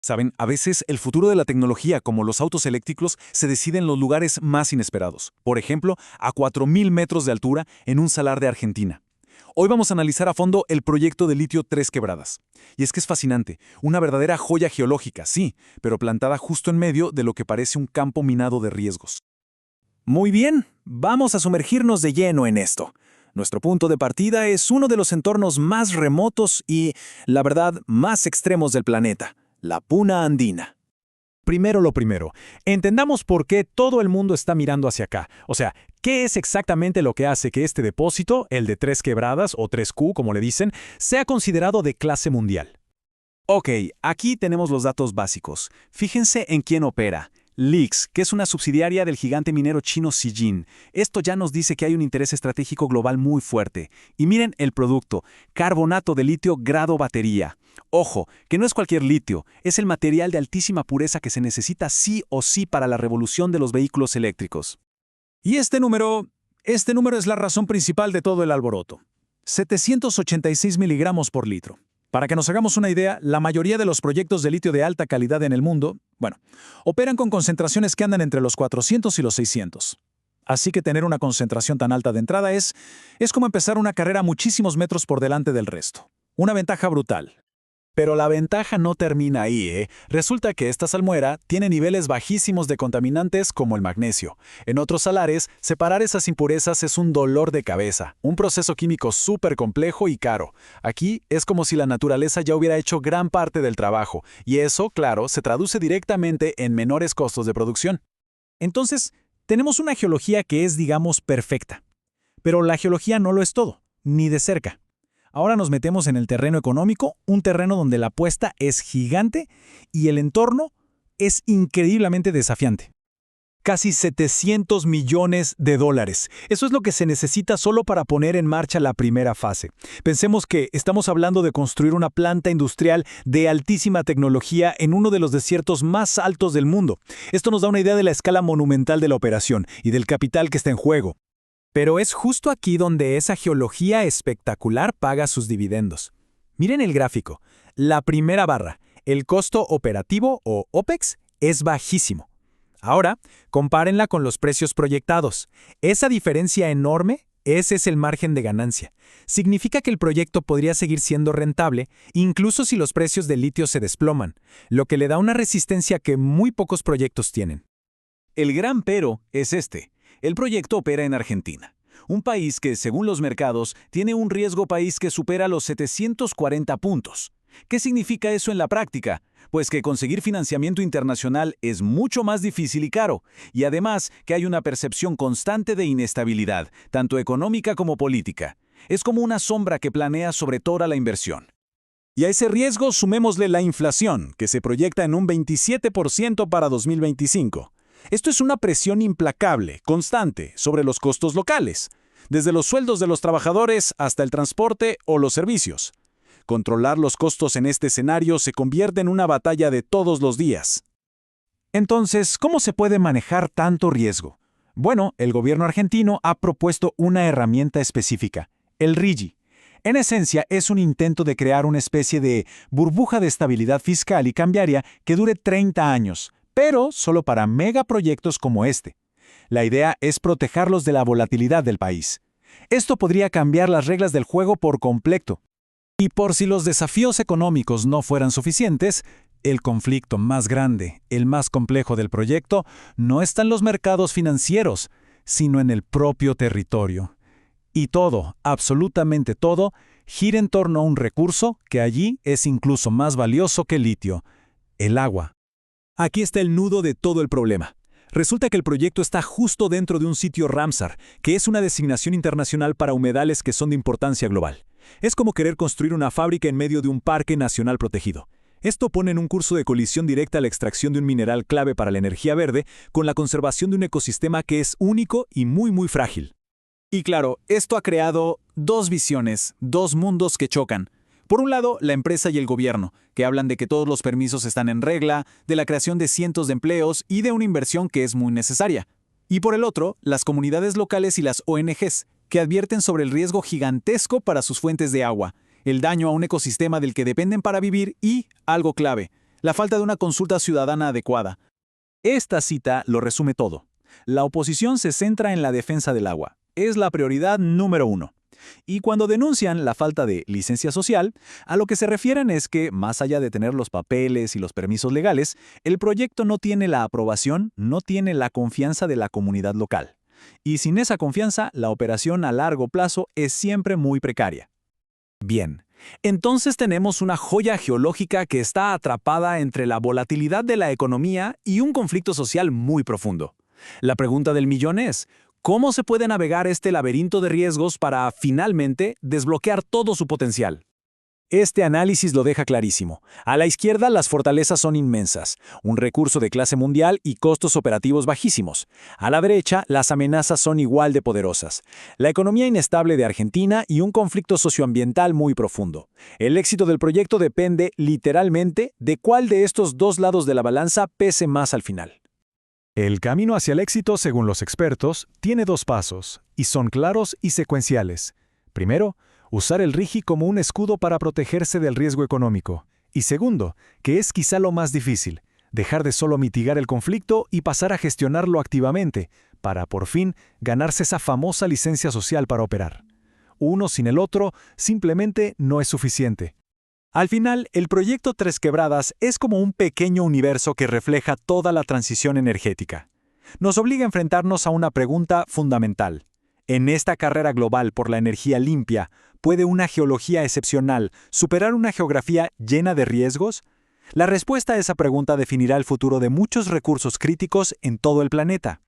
Saben, a veces el futuro de la tecnología, como los autos eléctricos, se decide en los lugares más inesperados. Por ejemplo, a 4.000 metros de altura en un salar de Argentina. Hoy vamos a analizar a fondo el proyecto de litio Tres Quebradas. Y es que es fascinante, una verdadera joya geológica, sí, pero plantada justo en medio de lo que parece un campo minado de riesgos. Muy bien, vamos a sumergirnos de lleno en esto. Nuestro punto de partida es uno de los entornos más remotos y, la verdad, más extremos del planeta, la Puna Andina. Primero lo primero, entendamos por qué todo el mundo está mirando hacia acá. O sea, ¿qué es exactamente lo que hace que este depósito, el de Tres Quebradas o 3Q como le dicen, sea considerado de clase mundial? Ok, aquí tenemos los datos básicos. Fíjense en quién opera. LIX, que es una subsidiaria del gigante minero chino Zijin. Esto ya nos dice que hay un interés estratégico global muy fuerte. Y miren el producto, carbonato de litio grado batería. Ojo, que no es cualquier litio, es el material de altísima pureza que se necesita sí o sí para la revolución de los vehículos eléctricos. Y este número es la razón principal de todo el alboroto. 786 miligramos por litro. Para que nos hagamos una idea, la mayoría de los proyectos de litio de alta calidad en el mundo, operan con concentraciones que andan entre los 400 y los 600. Así que tener una concentración tan alta de entrada es como empezar una carrera muchísimos metros por delante del resto. Una ventaja brutal. Pero la ventaja no termina ahí, ¿eh? Resulta que esta salmuera tiene niveles bajísimos de contaminantes como el magnesio. En otros salares, separar esas impurezas es un dolor de cabeza, un proceso químico súper complejo y caro. Aquí es como si la naturaleza ya hubiera hecho gran parte del trabajo, y eso, claro, se traduce directamente en menores costos de producción. Entonces, tenemos una geología que es, digamos, perfecta. Pero la geología no lo es todo, ni de cerca. Ahora nos metemos en el terreno económico, un terreno donde la apuesta es gigante y el entorno es increíblemente desafiante. Casi 700 millones de dólares. Eso es lo que se necesita solo para poner en marcha la primera fase. Pensemos que estamos hablando de construir una planta industrial de altísima tecnología en uno de los desiertos más altos del mundo. Esto nos da una idea de la escala monumental de la operación y del capital que está en juego. Pero es justo aquí donde esa geología espectacular paga sus dividendos. Miren el gráfico. La primera barra, el costo operativo o OPEX, es bajísimo. Ahora, compárenla con los precios proyectados. Esa diferencia enorme, ese es el margen de ganancia. Significa que el proyecto podría seguir siendo rentable, incluso si los precios del litio se desploman, lo que le da una resistencia que muy pocos proyectos tienen. El gran pero es este. El proyecto opera en Argentina, un país que, según los mercados, tiene un riesgo país que supera los 740 puntos. ¿Qué significa eso en la práctica? Pues que conseguir financiamiento internacional es mucho más difícil y caro, y además que hay una percepción constante de inestabilidad, tanto económica como política. Es como una sombra que planea sobre toda la inversión. Y a ese riesgo sumémosle la inflación, que se proyecta en un 27% para 2025. Esto es una presión implacable, constante, sobre los costos locales, desde los sueldos de los trabajadores hasta el transporte o los servicios. Controlar los costos en este escenario se convierte en una batalla de todos los días. Entonces, ¿cómo se puede manejar tanto riesgo? Bueno, el gobierno argentino ha propuesto una herramienta específica, el RIGI. En esencia, es un intento de crear una especie de burbuja de estabilidad fiscal y cambiaria que dure 30 años, pero solo para megaproyectos como este. La idea es protegerlos de la volatilidad del país. Esto podría cambiar las reglas del juego por completo. Y por si los desafíos económicos no fueran suficientes, el conflicto más grande, el más complejo del proyecto, no está en los mercados financieros, sino en el propio territorio. Y todo, absolutamente todo, gira en torno a un recurso que allí es incluso más valioso que el litio, el agua. Aquí está el nudo de todo el problema. Resulta que el proyecto está justo dentro de un sitio Ramsar, que es una designación internacional para humedales que son de importancia global. Es como querer construir una fábrica en medio de un parque nacional protegido. Esto pone en un curso de colisión directa la extracción de un mineral clave para la energía verde con la conservación de un ecosistema que es único y muy frágil. Y claro, esto ha creado dos visiones, dos mundos que chocan. Por un lado, la empresa y el gobierno, que hablan de que todos los permisos están en regla, de la creación de cientos de empleos y de una inversión que es muy necesaria. Y por el otro, las comunidades locales y las ONGs, que advierten sobre el riesgo gigantesco para sus fuentes de agua, el daño a un ecosistema del que dependen para vivir y, algo clave, la falta de una consulta ciudadana adecuada. Esta cita lo resume todo. La oposición se centra en la defensa del agua. Es la prioridad número 1. Y cuando denuncian la falta de licencia social, a lo que se refieren es que, más allá de tener los papeles y los permisos legales, el proyecto no tiene la aprobación, no tiene la confianza de la comunidad local. Y sin esa confianza, la operación a largo plazo es siempre muy precaria. Bien, entonces tenemos una joya geológica que está atrapada entre la volatilidad de la economía y un conflicto social muy profundo. La pregunta del millón es, ¿cómo se puede navegar este laberinto de riesgos para, finalmente, desbloquear todo su potencial? Este análisis lo deja clarísimo. A la izquierda, las fortalezas son inmensas, un recurso de clase mundial y costos operativos bajísimos. A la derecha, las amenazas son igual de poderosas. La economía inestable de Argentina y un conflicto socioambiental muy profundo. El éxito del proyecto depende, literalmente, de cuál de estos dos lados de la balanza pese más al final. El camino hacia el éxito, según los expertos, tiene 2 pasos, y son claros y secuenciales. Primero, usar el RIGI como un escudo para protegerse del riesgo económico. Y segundo, que es quizá lo más difícil, dejar de solo mitigar el conflicto y pasar a gestionarlo activamente, para, por fin, ganarse esa famosa licencia social para operar. Uno sin el otro simplemente no es suficiente. Al final, el proyecto Tres Quebradas es como un pequeño universo que refleja toda la transición energética. Nos obliga a enfrentarnos a una pregunta fundamental. En esta carrera global por la energía limpia, ¿puede una geología excepcional superar una geografía llena de riesgos? La respuesta a esa pregunta definirá el futuro de muchos recursos críticos en todo el planeta.